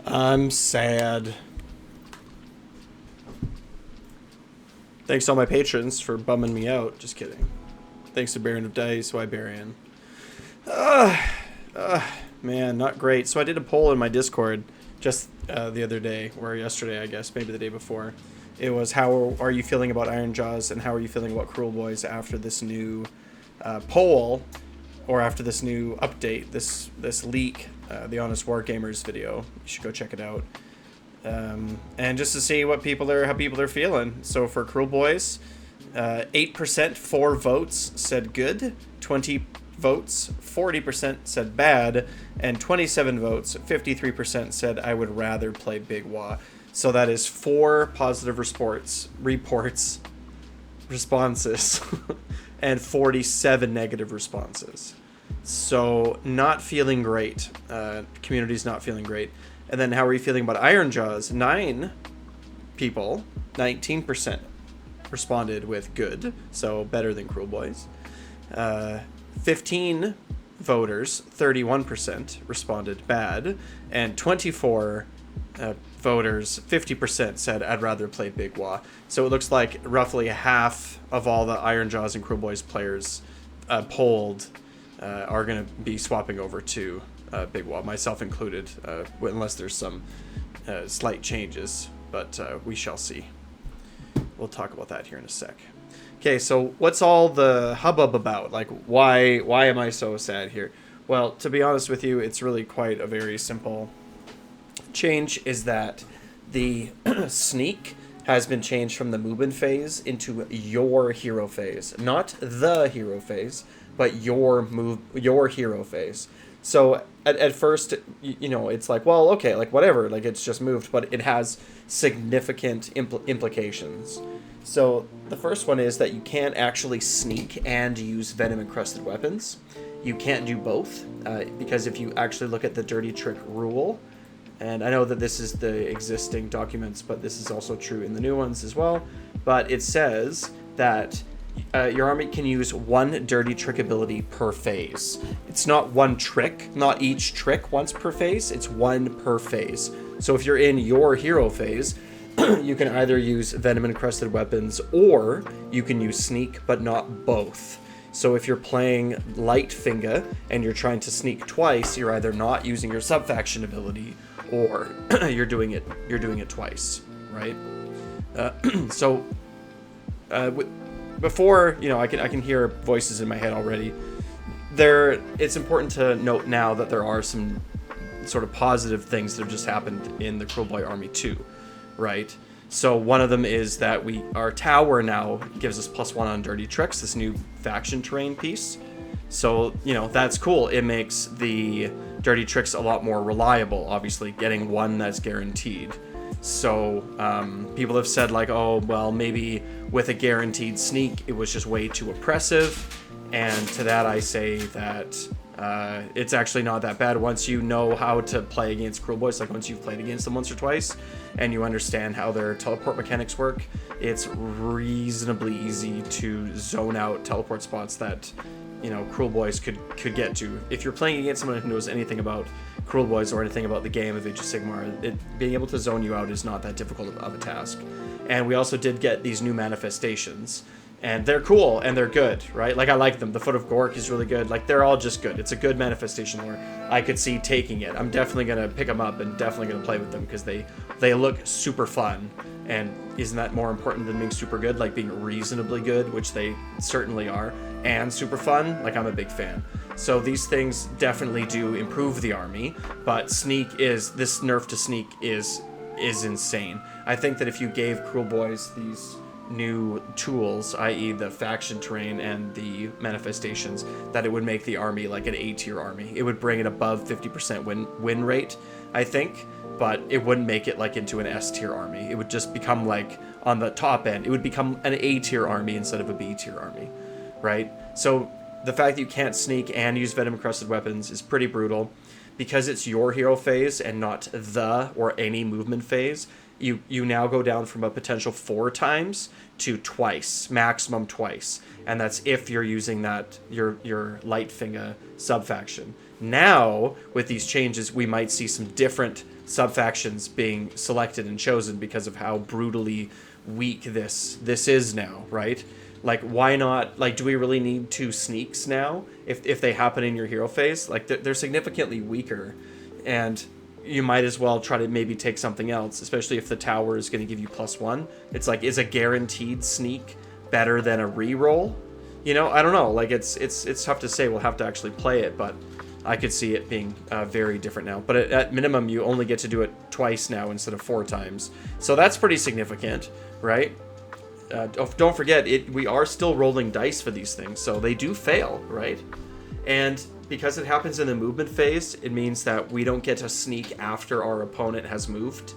I'm sad. Thanks to all my patrons for bumming me out. Just kidding. Thanks to Baron of Dice. Why Baron? Man, not great. So I did a poll in my Discord just the other day, or yesterday, I guess, maybe the day before. It was, how are you feeling about Iron Jaws, and how are you feeling about Kruleboyz after this new poll, or after this new update, this leak, the Honest Wargamers video. You should go check it out. And just to see what how people are feeling. So for Kruleboyz, 8%, 4 votes said good, 20 votes, 40% said bad, and 27 votes, 53% said I would rather play Big Waaagh. So that is 4 positive responses, and 47 negative responses. So not feeling great. Community's not feeling great. And then how are you feeling about Iron Jaws? 9 people, 19% responded with good, so better than Kruleboyz. 15 voters, 31% responded bad, and 24 voters, 50% said I'd rather play Big Waaagh. So it looks like roughly half of all the Iron Jaws and Kruleboyz players polled are going to be swapping over to Big Waaagh, myself included, unless there's some slight changes, but we shall see. We'll talk about that here in a sec. Okay, so what's all the hubbub about? Like, why am I so sad here? Well, to be honest with you, it's really quite a very simple change, is that the sneak has been changed from the movement phase into your hero phase. Not the hero phase, but your hero phase. So at first, you know, it's like, well, okay, like whatever, like it's just moved, but it has significant implications. So the first one is that you can't actually sneak and use venom encrusted weapons. You can't do both, because if you actually look at the dirty trick rule, and I know that this is the existing documents, but this is also true in the new ones as well, but it says that your army can use 1 dirty trick ability per phase. It's not 1 trick, not each trick once per phase, it's 1 per phase. So if you're in your hero phase, you can either use venom encrusted weapons, or you can use sneak, but not both. So if you're playing light finger and you're trying to sneak twice, you're either not using your subfaction ability, or you're doing it twice, right? Before, you know, I can hear voices in my head already. It's important to note now that there are some sort of positive things that have just happened in the Kruleboyz army too, right? So one of them is that our tower now gives us +1 on dirty tricks, this new faction terrain piece. So, you know, that's cool. It makes the dirty tricks a lot more reliable, obviously, getting 1 that's guaranteed. So people have said, like, oh, well, maybe with a guaranteed sneak, it was just way too oppressive. And to that, I say that it's actually not that bad once you know how to play against Kruleboyz. Like, once you've played against them once or twice and you understand how their teleport mechanics work, it's reasonably easy to zone out teleport spots that, you know, Kruleboyz could get to. If you're playing against someone who knows anything about Kruleboyz or anything about the game of Age of Sigmar, being able to zone you out is not that difficult of a task. And we also did get these new manifestations, and they're cool and they're good, right? Like, I like them. The Foot of Gork is really good. Like, they're all just good. It's a good manifestation where I could see taking it. I'm definitely gonna pick them up and definitely gonna play with them because they look super fun. And isn't that more important than being super good? Like, being reasonably good, which they certainly are, and super fun. Like, I'm a big fan. So these things definitely do improve the army, but this nerf to sneak is insane. I think that if you gave Kruleboyz these new tools, i.e. the faction terrain and the manifestations, that it would make the army like an A-tier army. It would bring it above 50% win rate, I think, but it wouldn't make it like into an S-tier army. It would just become like, on the top end, it would become an A-tier army instead of a B-tier army, right? So the fact that you can't sneak and use venom encrusted weapons is pretty brutal. Because it's your hero phase and not the or any movement phase, you now go down from a potential 4 times to twice, maximum twice. And that's if you're using that your light finger subfaction. Now, with these changes, we might see some different sub-factions being selected and chosen because of how brutally weak this is now, right? Like, why not, like, do we really need 2 sneaks now if they happen in your hero phase? Like, they're significantly weaker, and you might as well try to maybe take something else, especially if the tower is going to give you +1. It's like, is a guaranteed sneak better than a reroll? You know, I don't know. Like, it's tough to say. We'll have to actually play it, but I could see it being very different now. But at minimum, you only get to do it twice now instead of 4 times. So that's pretty significant, right? Don't forget, we are still rolling dice for these things, so they do fail, right? And because it happens in the movement phase, it means that we don't get to sneak after our opponent has moved,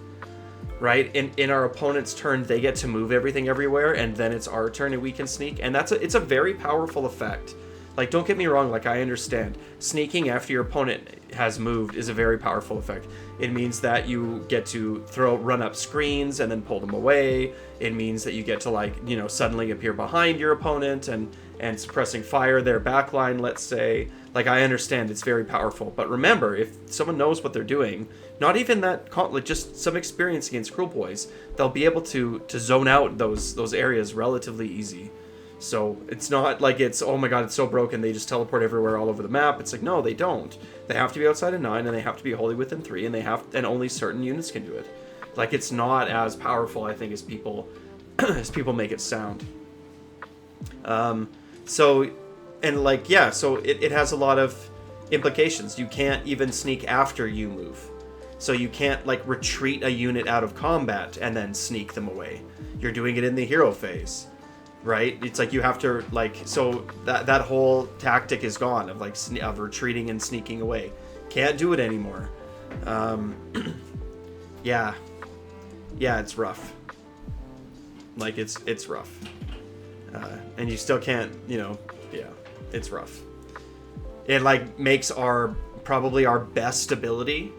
right? In our opponent's turn, they get to move everything everywhere, and then it's our turn and we can sneak. And it's a very powerful effect. Like, don't get me wrong, like, I understand. Sneaking after your opponent has moved is a very powerful effect. It means that you get to run up screens and then pull them away. It means that you get to, like, you know, suddenly appear behind your opponent and suppressing fire their backline, let's say. Like, I understand it's very powerful. But remember, if someone knows what they're doing, not even that, like, just some experience against Kruleboyz, they'll be able to zone out those areas relatively easy. So it's not like it's, oh my god, it's so broken, they just teleport everywhere all over the map. It's like, no, they don't. They have to be outside of 9, and they have to be wholly within 3, and only certain units can do it. Like, it's not as powerful, I think, as people make it sound. So it has a lot of implications. You can't even sneak after you move. So you can't, like, retreat a unit out of combat and then sneak them away. You're doing it in the hero phase. Right? It's like you have to, like, so that whole tactic is gone of, like, of retreating and sneaking away. Can't do it anymore. Yeah, it's rough. Like, it's rough. And you still can't, you know, yeah, it's rough. It, like, makes probably our best ability,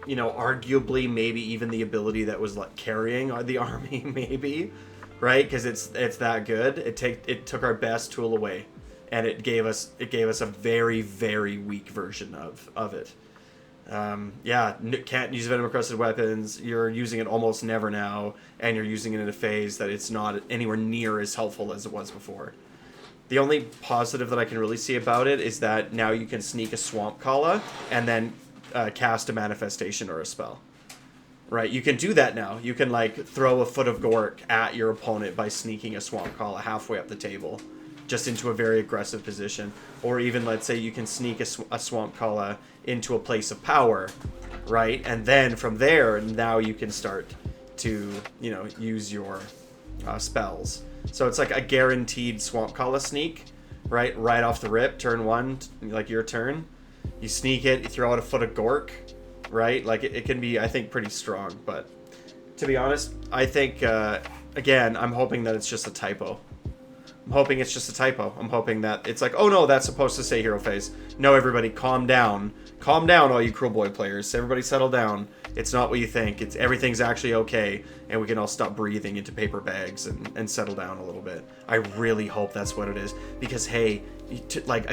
you know, arguably maybe even the ability that was, like, carrying the army, maybe. Right, because it's that good. It took our best tool away, and it gave us a very, very weak version of it. Can't use venom encrusted weapons. You're using it almost never now, and you're using it in a phase that it's not anywhere near as helpful as it was before. The only positive that I can really see about it is that now you can sneak a Swamp Kala and then cast a manifestation or a spell. Right, you can do that now. You can, like, throw a Foot of Gork at your opponent by sneaking a Swamp Kala halfway up the table, just into a very aggressive position. Or even, let's say, you can sneak a Swamp Kala into a place of power, right? And then from there, now you can start to, you know, use your spells. So it's like a guaranteed Swamp Kala sneak, right? Right off the rip, turn 1, like your turn. You sneak it, you throw out a Foot of Gork. Right? Like, it can be, I think, pretty strong. But to be honest, I think, again, I'm hoping that it's just a typo. I'm hoping it's just a typo. I'm hoping that it's like, oh no, that's supposed to say hero phase. No, everybody, calm down. Calm down, all you Kruleboyz players. Everybody settle down. It's not what you think. Everything's actually okay, and we can all stop breathing into paper bags and settle down a little bit. I really hope that's what it is. Because, hey, like,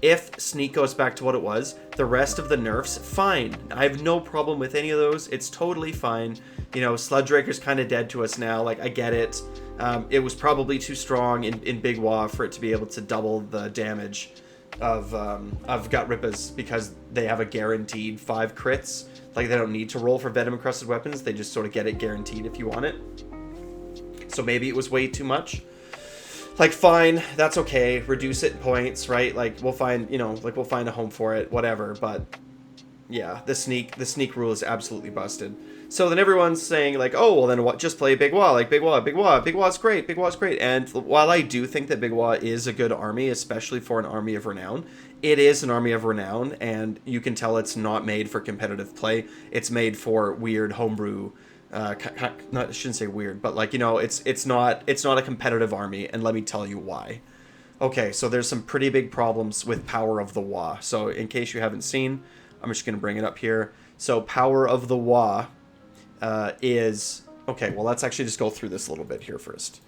if sneak goes back to what it was, the rest of the nerfs, fine. I have no problem with any of those. It's totally fine. You know, Sludge Raker's kind of dead to us now. Like, I get it. It was probably too strong in Big Waaagh for it to be able to double the damage of Gut Rippas because they have a guaranteed 5 crits. Like, they don't need to roll for venom encrusted weapons. They just sort of get it guaranteed if you want it. So maybe it was way too much. Like, fine, that's okay. Reduce it in points, right? Like, we'll find, you know, like, we'll find a home for it, whatever. But yeah, the sneak rule is absolutely busted. So then everyone's saying, like, oh, well, then what? Just play Big Waaagh, like, Big Wagh's great, Big Waagh's great. And while I do think that Big Waaagh is a good army, especially for an army of renown, it is an army of renown, and you can tell it's not made for competitive play. It's made for weird homebrew. I shouldn't say weird, but, like, you know, it's not a competitive army, and let me tell you why. Okay, so there's some pretty big problems with Power of the Waaagh. So in case you haven't seen, I'm just going to bring it up here. So Power of the Waaagh is... Okay, well, let's actually just go through this a little bit here first.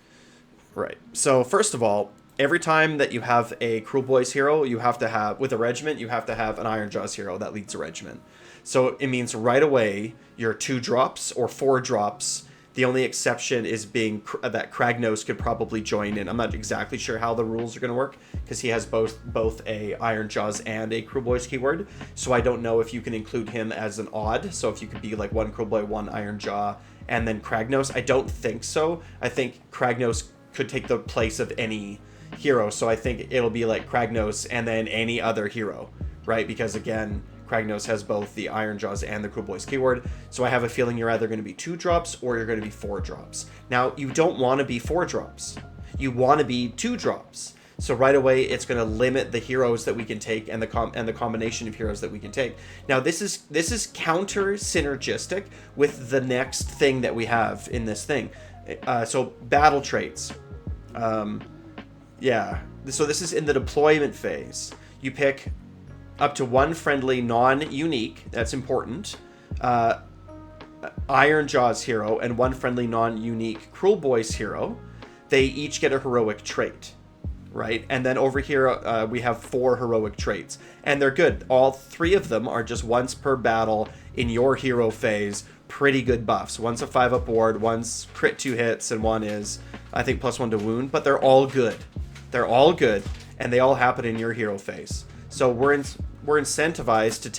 Right. So first of all, every time that you have a Kruleboyz hero, you have to have, with a regiment, you have to have an Ironjawz hero that leads a regiment. So it means right away, your 2 drops or 4 drops. The only exception is being that Kragnos could probably join in. I'm not exactly sure how the rules are going to work because he has both a Ironjawz and a Kruleboyz keyword. So I don't know if you can include him as an odd. So if you could be like 1 Kruleboy, 1 Ironjaw, and then Kragnos. I don't think so. I think Kragnos could take the place of any hero. So I think it'll be like Kragnos and then any other hero, right? Because again, Kragnos has both the Ironjawz and the Kruleboyz keyword, so I have a feeling you're either going to be 2 drops or you're going to be 4 drops. Now, you don't want to be 4 drops. You want to be 2 drops. So right away, it's going to limit the heroes that we can take and the combination of heroes that we can take. Now, this is counter synergistic with the next thing that we have in this thing. So battle traits. Yeah. So this is in the deployment phase. You pick up to 1 friendly non-unique, that's important, Ironjawz hero and 1 friendly non-unique Kruleboyz hero. They each get a heroic trait, right? And then over here we have 4 heroic traits, and they're good. All 3 of them are just once per battle in your hero phase. Pretty good buffs. One's a 5-up ward, one's crit 2 hits, and one is, I think, +1 to wound, but they're all good. They're all good, and they all happen in your hero phase. So we're incentivized to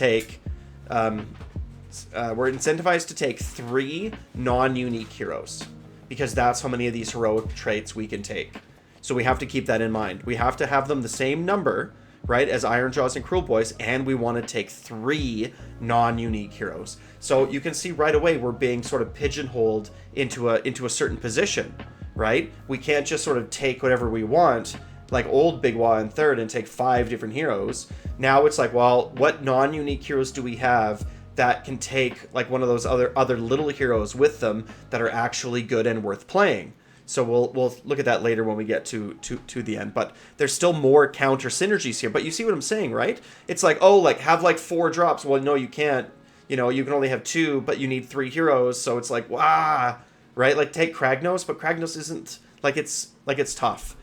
take 3 non-unique heroes because that's how many of these heroic traits we can take. So we have to keep that in mind. We have to have them the same number, right, as Ironjawz and Kruleboyz, and we want to take 3 non-unique heroes. So you can see right away we're being sort of pigeonholed into a certain position, right? We can't just sort of take whatever we want, like old Big Waaagh in 3rd, and take 5 different heroes. Now it's like, well, what non-unique heroes do we have that can take like one of those other little heroes with them that are actually good and worth playing? So we'll look at that later when we get to the end. But there's still more counter synergies here. But you see what I'm saying, right? It's like, oh, like have like 4 drops. Well, no, you can't. You know, you can only have 2, but you need 3 heroes. So it's like, wow, right? Like take Kragnos, but Kragnos isn't like it's tough.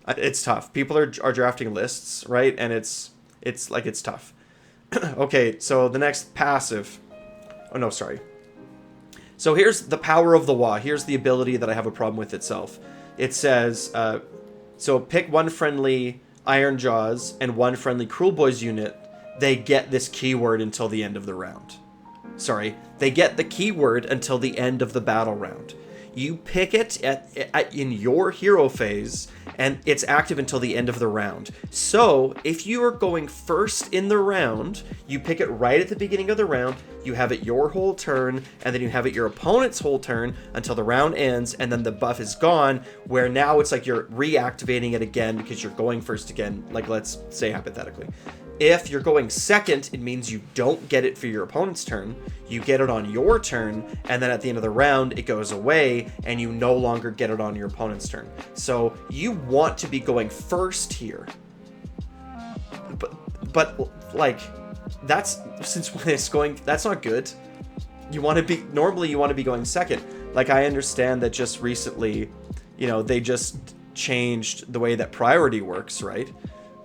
It's tough. People are drafting lists, right? And it's tough. Okay, so the next passive. Oh no, sorry. So here's the power of the Waaagh. Here's the ability that I have a problem with itself. It says, so pick 1 friendly Ironjawz and 1 friendly Kruleboyz unit. They get this keyword until the end of the round. Sorry, they get the keyword until the end of the battle round. You pick it in your hero phase, and it's active until the end of the round. So, if you are going first in the round, you pick it right at the beginning of the round, you have it your whole turn, and then you have it your opponent's whole turn until the round ends, and then the buff is gone, where now it's like you're reactivating it again because you're going first again, like let's say hypothetically. If you're going second, it means you don't get it for your opponent's turn. You get it on your turn, and then at the end of the round, it goes away, and you no longer get it on your opponent's turn. So you want to be going first here. But like, that's, since when it's going, that's not good. You want to be, normally you want to be going second. Like, I understand that just recently, you know, they just changed the way that priority works, right?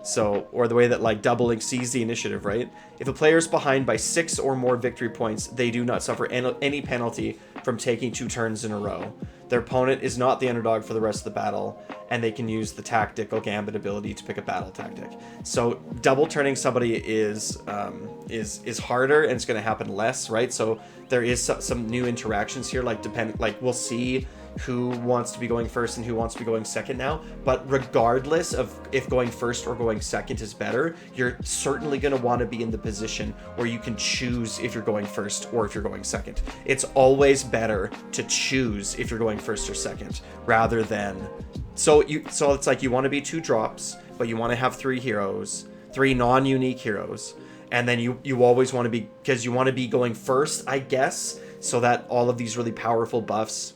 So, or the way that like doubling sees the initiative, right? If a player is behind by 6 or more victory points, they do not suffer any penalty from taking 2 turns in a row. Their opponent is not the underdog for the rest of the battle, and they can use the tactical gambit ability to pick a battle tactic. So double turning somebody is harder, and it's going to happen less, right? So there is some new interactions here, like we'll see who wants to be going first and who wants to be going second now. But regardless of if going first or going second is better, you're certainly going to want to be in the position where you can choose if you're going first or if you're going second. It's always better to choose if you're going first or second rather than... So it's like you want to be 2 drops, but you want to have 3 heroes, 3 non-unique heroes. And then you always want to be, because you want to be going first, I guess, so that all of these really powerful buffs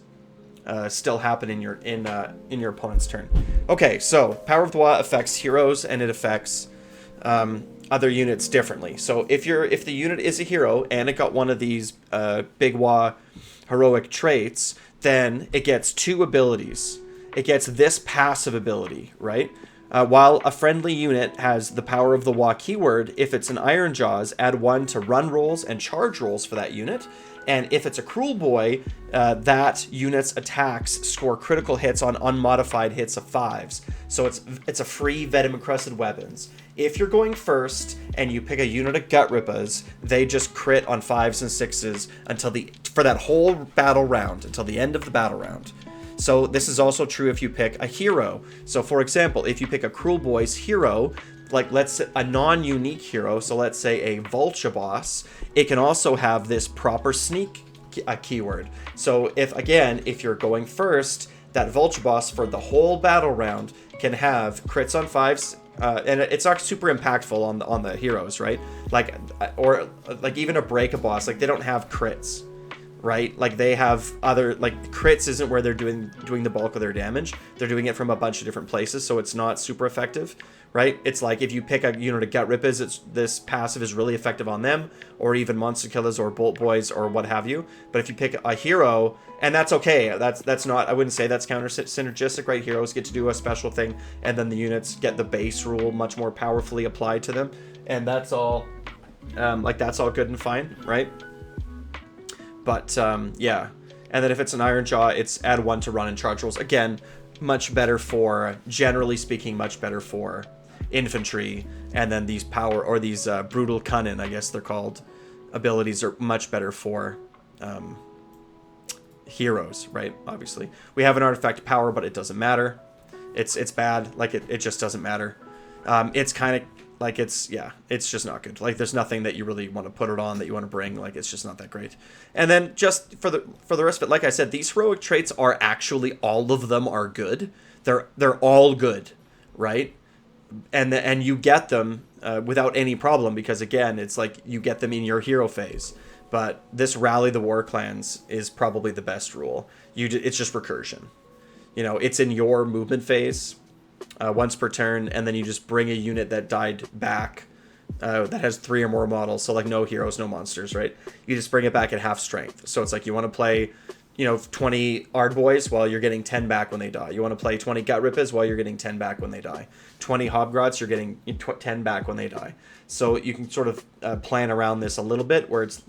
still happen in your opponent's turn. Okay, so Power of the Waaagh affects heroes, and it affects other units differently. So if the unit is a hero and it got one of these Big Waaagh heroic traits, then it gets 2 abilities. It gets this passive ability, right? While a friendly unit has the power of the Waaagh keyword, if it's an Iron Jaws, add 1 to run rolls and charge rolls for that unit. And if it's a Kruleboy, that unit's attacks score critical hits on unmodified hits of 5s. So it's a free Venom Encrusted Weapons. If you're going first and you pick a unit of Gutrippaz, they just crit on 5s and 6s for that whole battle round, until the end of the battle round. So this is also true if you pick a hero. So for example, if you pick a Kruleboyz hero, like let's say a non-unique hero, so let's say a Vulture Boss, it can also have this proper sneak keyword. So if you're going first, that Vulture Boss for the whole battle round can have crits on 5s, and it's not super impactful on the heroes, right? Or even a Break a Boss, like they don't have crits, right? Like they have other, like crits isn't where they're doing the bulk of their damage. They're doing it from a bunch of different places, so it's not super effective, right? It's like if you pick a unit of Gutrippaz, this passive is really effective on them, or even Monster Killers or Bolt Boys or what have you. But if you pick a hero, and that's okay, that's not, I wouldn't say that's counter synergistic, right? Heroes get to do a special thing, and then the units get the base rule much more powerfully applied to them, and that's all, that's all good and fine, right? But yeah, and then if it's an Iron Jaw, it's add 1 to run and charge rolls. Again, much better for, generally speaking, much better for infantry. And then these power, or these brutal cunning, I guess they're called, abilities are much better for heroes, right? Obviously, we have an artifact power, but it doesn't matter. It's bad. Like it just doesn't matter. It's kind of like it's just not good. Like there's nothing that you really want to put it on that you want to bring. Like it's just not that great. And then just for the rest of it, like I said, these heroic traits are actually, all of them are good. They're all good, right? And you get them without any problem, because again, it's like you get them in your hero phase. But this Rally the War Clans is probably the best rule. It's just recursion. You know, it's in your movement phase. Once per turn, and then you just bring a unit that died back that has 3 or more models, so like no heroes, no monsters, right? You just bring it back at half strength. So it's like you want to play, 20 Ardboys while you're getting 10 back when they die. You want to play 20 Gutrippaz while you're getting 10 back when they die. 20 Hobgrots, you're getting 10 back when they die. So you can sort of plan around this a little bit, where it's,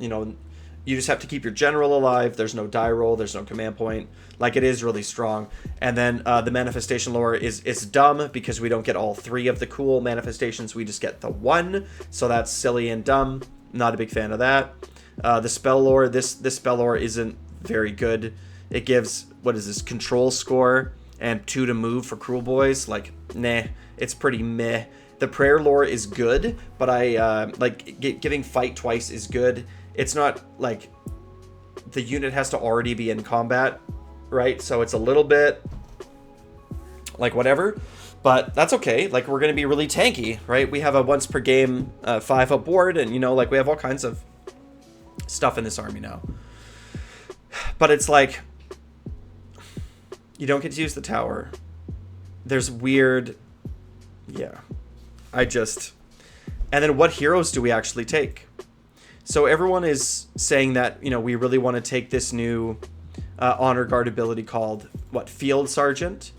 you just have to keep your general alive. There's no die roll. There's no command point. Like, it is really strong. And then the manifestation lore is dumb, because we don't get all 3 of the cool manifestations. We just get the 1. So that's silly and dumb. Not a big fan of that. The spell lore, this spell lore isn't very good. It gives, what is this, control score and 2 to move for Kruleboyz. Like, nah, it's pretty meh. The prayer lore is good, but giving fight twice is good. It's not like the unit has to already be in combat, right? So it's a little bit like whatever, but that's okay. Like, we're going to be really tanky, right? We have a once per game 5-up board, and we have all kinds of stuff in this army now. But it's like, you don't get to use the tower. There's weird, and then what heroes do we actually take? So everyone is saying that, we really want to take this new honor guard ability called, Field Sergeant,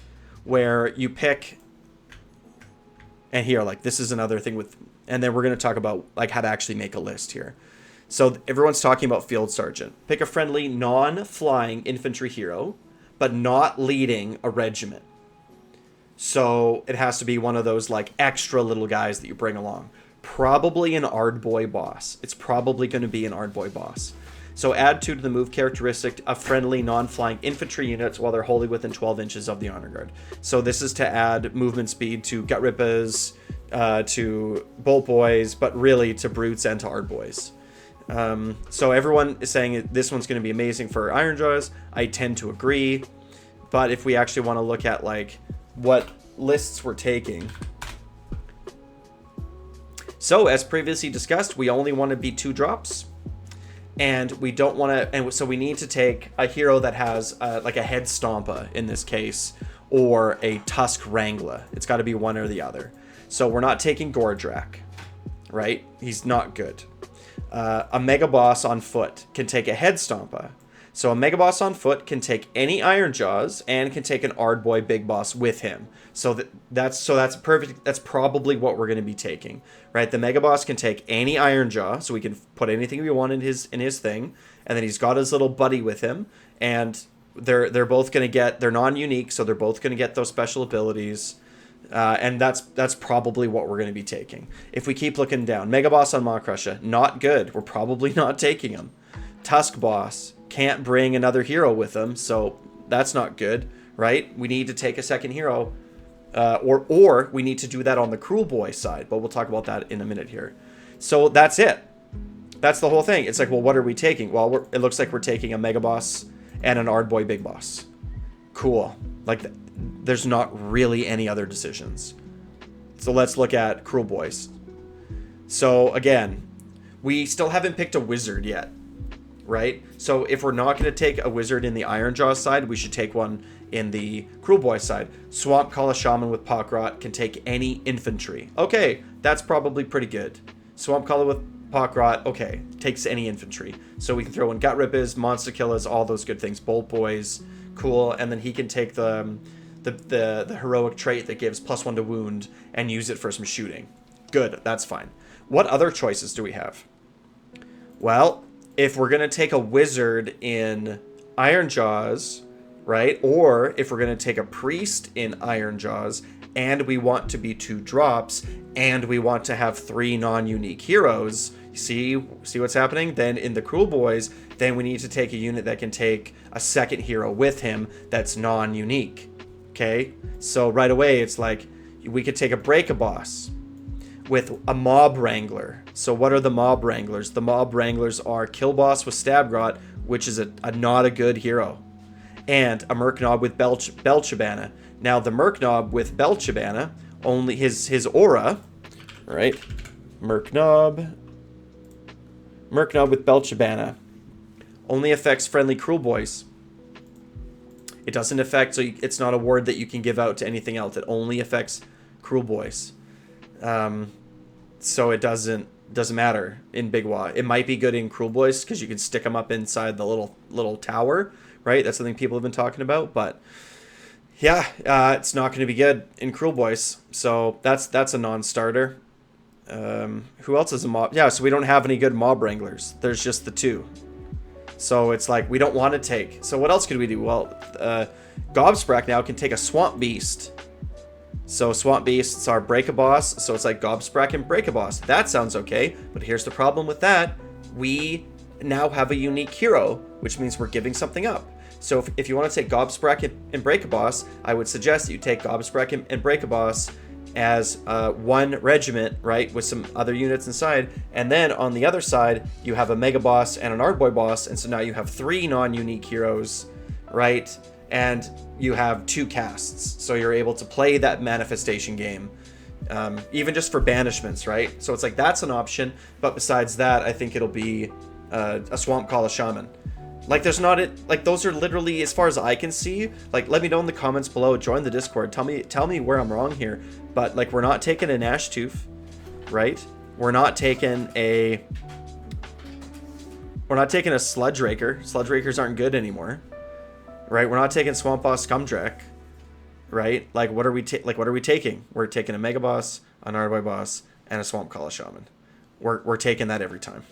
where you pick, and here, this is another thing with, and then we're going to talk about, how to actually make a list here. So everyone's talking about Field Sergeant. Pick a friendly, non-flying infantry hero, but not leading a regiment. So it has to be one of those, extra little guys that you bring along. Probably an Ardboy boss. It's probably going to be an Ardboy boss. So add 2 to the move characteristic of friendly non-flying infantry units while they're wholly within 12 inches of the honor guard. So this is to add movement speed to Gutrippaz, to Bolt Boys, but really to Brutes and to Ardboys. So everyone is saying this one's going to be amazing for Iron Jaws. I tend to agree. But if we actually want to look at what lists we're taking. So, as previously discussed, we only want to be 2 drops, and we don't want to, and so we need to take a hero that has a Head Stompa in this case, or a Tusk Wrangler. It's got to be one or the other. So we're not taking Gordrak, right? He's not good. A Mega Boss on foot can take a Head Stompa. So a Mega Boss on foot can take any Iron Jaws and can take an Ardboy Big Boss with him. So that's perfect. That's probably what we're going to be taking, right? The Mega Boss can take any Iron Jaw, so we can put anything we want in his thing, and then he's got his little buddy with him, and they're both going to get, they're non-unique, so they're both going to get those special abilities. And that's probably what we're going to be taking. If we keep looking down, Mega Boss on Maw-Krusha, not good. We're probably not taking him. Tusk Boss can't bring another hero with him, so that's not good, right? We need to take a second hero, or we need to do that on the Kruleboyz side, but we'll talk about that in a minute here. So that's it. That's the whole thing. It's like, well, what are we taking? Well, it looks like we're taking a Mega Boss and an Ardboy Big Boss. Cool. Like, there's not really any other decisions. So let's look at Kruleboyz. So again, we still haven't picked a wizard yet, right? So if we're not going to take a wizard in the Iron Jaw side, we should take one in the Kruleboyz side. Swamp Kala Shaman with Pokrot can take any infantry. Okay, that's probably pretty good. Swamp Kala with Pokrot, okay, takes any infantry. So we can throw in Gut Rippers, Monster Killers, all those good things. Bolt Boys, cool. And then he can take the heroic trait that gives +1 to wound and use it for some shooting. Good, that's fine. What other choices do we have? Well, if we're going to take a wizard in Iron Jaws, right? Or if we're going to take a priest in Iron Jaws and we want to be 2 drops and we want to have 3 non-unique heroes, see what's happening? Then in the Kruleboyz, then we need to take a unit that can take a second hero with him that's non-unique. Okay, so right away it's like we could take a Break-a-Boss with a Mob Wrangler. So what are the Mob Wranglers? The Mob Wranglers are Kill Boss with Stabgrot, which is a not a good hero, and a Merknob with Belchabana. Now the Merknob with Belchabana, only his aura, right? Merknob with Belchabana only affects friendly Kruleboyz. It doesn't affect, so it's not a word that you can give out to anything else. It only affects Kruleboyz. So it doesn't matter in Big Waaagh. It might be good in Kruleboyz because you can stick them up inside the little tower, right? That's something people have been talking about. But yeah, it's not going to be good in Kruleboyz. So that's a non-starter. Who else is a mob? Yeah, so we don't have any good Mob Wranglers. There's just the 2. So it's like we don't want to take. So what else could we do? Well, Gobsprak now can take a Swamp Beast. So Swamp Beasts are Break-a-Boss. So it's like Gobsprak and Break-a-Boss. That sounds okay. But here's the problem with that. We now have a unique hero, which means we're giving something up. So if you want to take Gobsprak and Break-a-Boss, I would suggest that you take Gobsprak and Break-a-Boss as one regiment, right, with some other units inside, and then on the other side you have a Mega Boss and an Ardboy Boss, and so now you have 3 non-unique heroes, right, and you have 2 casts, so you're able to play that manifestation game, even just for banishments, right? So it's like that's an option, but besides that, I think it'll be a Swamp Kala Shaman. Like, there's not it. Like, those are literally, as far as I can see. Like, let me know in the comments below. Join the Discord. Tell me where I'm wrong here. But like, we're not taking an Ashtooth, right? We're not taking a Sludge Raker. Sludge Rakers aren't good anymore, right? We're not taking Swamp Boss Scumdrek, right? Like, what are we taking? We're taking a Mega Boss, an Ardboy Boss, and a Swamp Kala Shaman. We're taking that every time.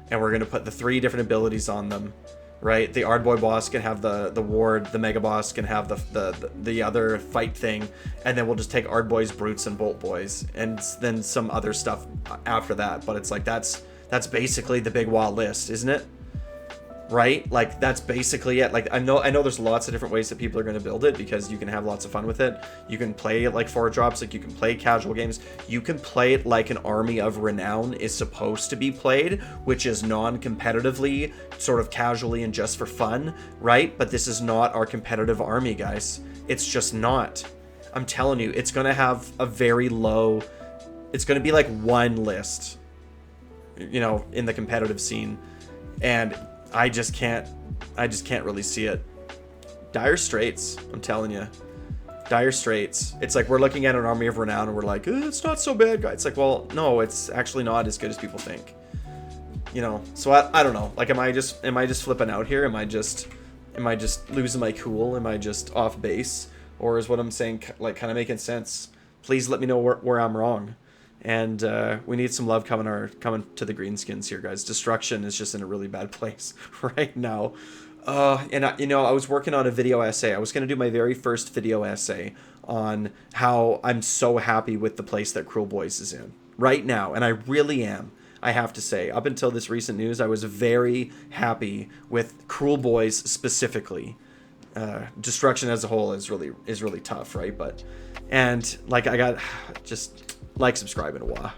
And we're going to put the 3 different abilities on them, right? The Ardboy Boss can have the ward, the Mega Boss can have the other fight thing, and then we'll just take Ardboys, Brutes, and Bolt Boys, and then some other stuff after that. But it's like, that's basically the Big Waaagh list, isn't it? Right? Like, that's basically it. Like, I know there's lots of different ways that people are going to build it because you can have lots of fun with it. You can play it like 4 drops, like you can play casual games. You can play it like an Army of Renown is supposed to be played, which is non-competitively, sort of casually and just for fun, right? But this is not our competitive army, guys. It's just not. I'm telling you, it's going to have a very low, it's going to be like 1 list, you know, in the competitive scene. And I just can't really see it. Dire straits, I'm telling you. Dire straits. It's like we're looking at an Army of Renown and we're like, it's not so bad, guys. It's like, well, no, it's actually not as good as people think. you know, so I don't know. Like, am I just flipping out here? Am I just losing my cool? Am I just off base? Or is what I'm saying like kind of making sense? Please let me know where I'm wrong. And we need some love coming to the greenskins here, guys. Destruction is just in a really bad place right now. And I was working on a video essay. I was going to do my very first video essay on how I'm so happy with the place that Kruleboyz is in right now. And I really am. I have to say, up until this recent news, I was very happy with Kruleboyz specifically. Destruction as a whole is really tough, right? And like, I got just like, subscribe, and Waaagh.